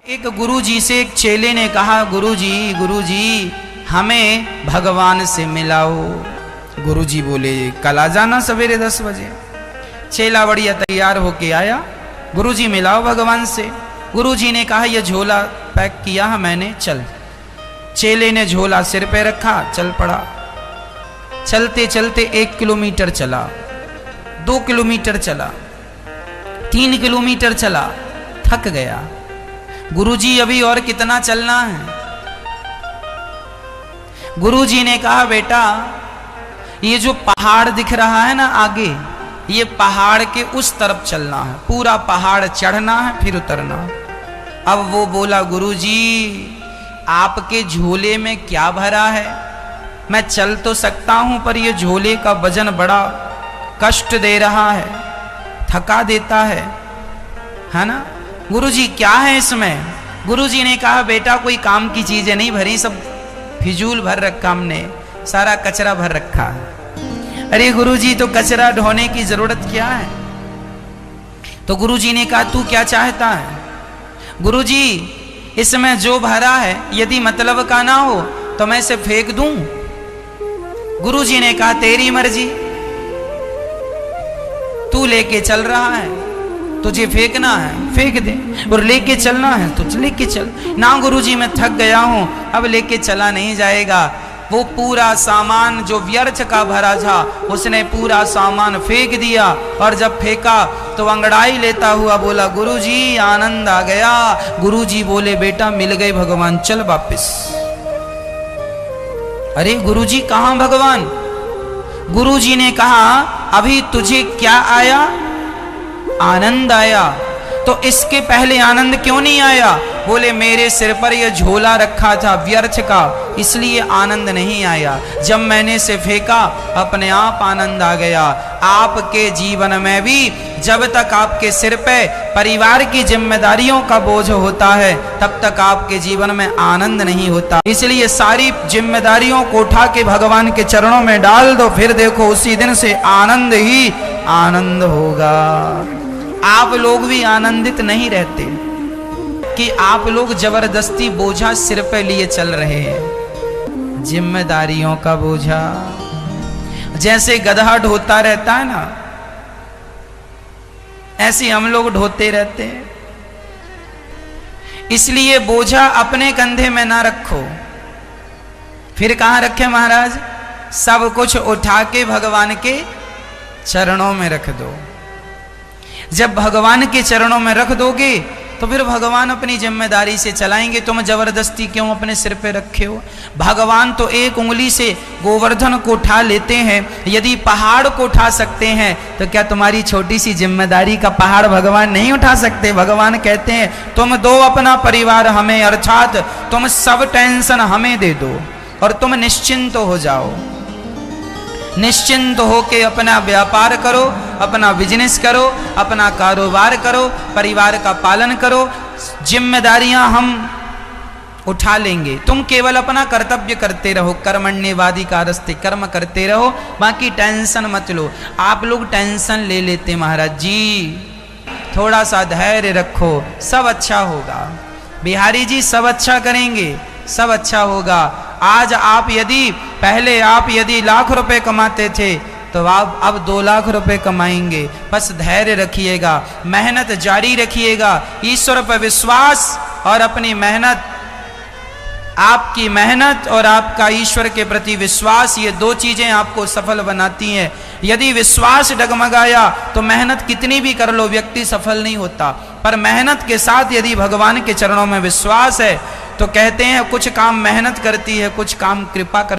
एक गुरुजी से एक चेले ने कहा, गुरुजी हमें भगवान से मिलाओ। गुरुजी बोले, कल आ जाना सवेरे 10 बजे। चेला बढ़िया तैयार होके आया, गुरुजी मिलाओ भगवान से। गुरुजी ने कहा, यह झोला पैक किया है मैंने, चल। चेले ने झोला सिर पे रखा, चल पड़ा। चलते चलते 1 किलोमीटर चला, 2 किलोमीटर चला, 3 किलोमीटर चला, थक गया। गुरुजी अभी और कितना चलना है? गुरुजी ने कहा, बेटा ये जो पहाड़ दिख रहा है ना आगे, ये पहाड़ के उस तरफ चलना है, पूरा पहाड़ चढ़ना है फिर उतरना। अब वो बोला, गुरुजी आपके झोले में क्या भरा है? मैं चल तो सकता हूं पर ये झोले का वजन बड़ा कष्ट दे रहा है, थका देता है ना। गुरुजी क्या है इसमें? गुरुजी ने कहा, बेटा कोई काम की चीजें नहीं भरी, सब फिजूल भर रखा हमने, सारा कचरा भर रखा है। अरे गुरुजी तो कचरा ढोने की जरूरत क्या है? तो गुरुजी ने कहा, तू क्या चाहता है? गुरुजी इसमें जो भरा है यदि मतलब का ना हो तो मैं इसे फेंक दूं। गुरुजी ने कहा, तेरी मर्जी, तू लेके चल रहा है, तुझे फेंकना है फेंक दे, और लेके चलना है तो लेके चल। ना गुरुजी मैं थक गया हूं, अब लेके चला नहीं जाएगा। वो पूरा सामान जो व्यर्थ का भरा था उसने पूरा सामान फेंक दिया, और जब फेंका तो अंगड़ाई लेता हुआ बोला, गुरुजी आनंद आ गया। गुरुजी बोले, बेटा मिल गए भगवान, चल वापिस। अरे गुरुजी कहां भगवान? गुरुजी ने कहा, अभी तुझे क्या आया? आनंद आया। तो इसके पहले आनंद क्यों नहीं आया? बोले, मेरे सिर पर यह झोला रखा था व्यर्थ का, इसलिए आनंद नहीं आया। जब मैंने इसे फेंका अपने आप आनंद आ गया। आपके जीवन में भी जब तक आपके सिर पे परिवार की जिम्मेदारियों का बोझ होता है तब तक आपके जीवन में आनंद नहीं होता। इसलिए सारी जिम्मेदारियों को उठा के भगवान के चरणों में डाल दो, फिर देखो उसी दिन से आनंद ही आनंद होगा। आप लोग भी आनंदित नहीं रहते कि आप लोग जबरदस्ती बोझा सिर पे लिए चल रहे हैं, जिम्मेदारियों का बोझा। जैसे गधा ढोता रहता है ना, ऐसे हम लोग ढोते रहते हैं। इसलिए बोझा अपने कंधे में ना रखो। फिर कहां रखे महाराज? सब कुछ उठा के भगवान के चरणों में रख दो। जब भगवान के चरणों में रख दोगे तो फिर भगवान अपनी जिम्मेदारी से चलाएंगे। तुम जबरदस्ती क्यों अपने सिर पे रखे हो? भगवान तो एक उंगली से गोवर्धन को उठा लेते हैं। यदि पहाड़ को उठा सकते हैं तो क्या तुम्हारी छोटी सी जिम्मेदारी का पहाड़ भगवान नहीं उठा सकते? भगवान कहते हैं, तुम दो अपना परिवार हमें, अर्थात तुम सब टेंशन हमें दे दो और तुम निश्चिंत हो जाओ। निश्चिंत होके अपना व्यापार करो, अपना बिजनेस करो, अपना कारोबार करो, परिवार का पालन करो। जिम्मेदारियां हम उठा लेंगे, तुम केवल अपना कर्तव्य करते रहो। कर्मण्येवाधिकारस्ते, कर्म करते रहो, बाकी टेंशन मत लो। आप लोग टेंशन ले लेते महाराज जी, थोड़ा सा धैर्य रखो, सब अच्छा होगा। बिहारी जी सब अच्छा करेंगे, सब अच्छा होगा। आज आप यदि पहले आप यदि लाख रुपए कमाते थे तो आप अब 2 लाख रुपए कमाएंगे। बस धैर्य रखिएगा, मेहनत जारी रखिएगा, ईश्वर पर विश्वास और अपनी मेहनत, आपकी मेहनत और आपका ईश्वर के प्रति विश्वास, ये 2 चीजें आपको सफल बनाती हैं। यदि विश्वास डगमगाया तो मेहनत कितनी भी कर लो व्यक्ति सफल नहीं होता। पर मेहनत के साथ यदि भगवान के चरणों में विश्वास है तो कहते हैं कुछ काम मेहनत करती है, कुछ काम कृपा कर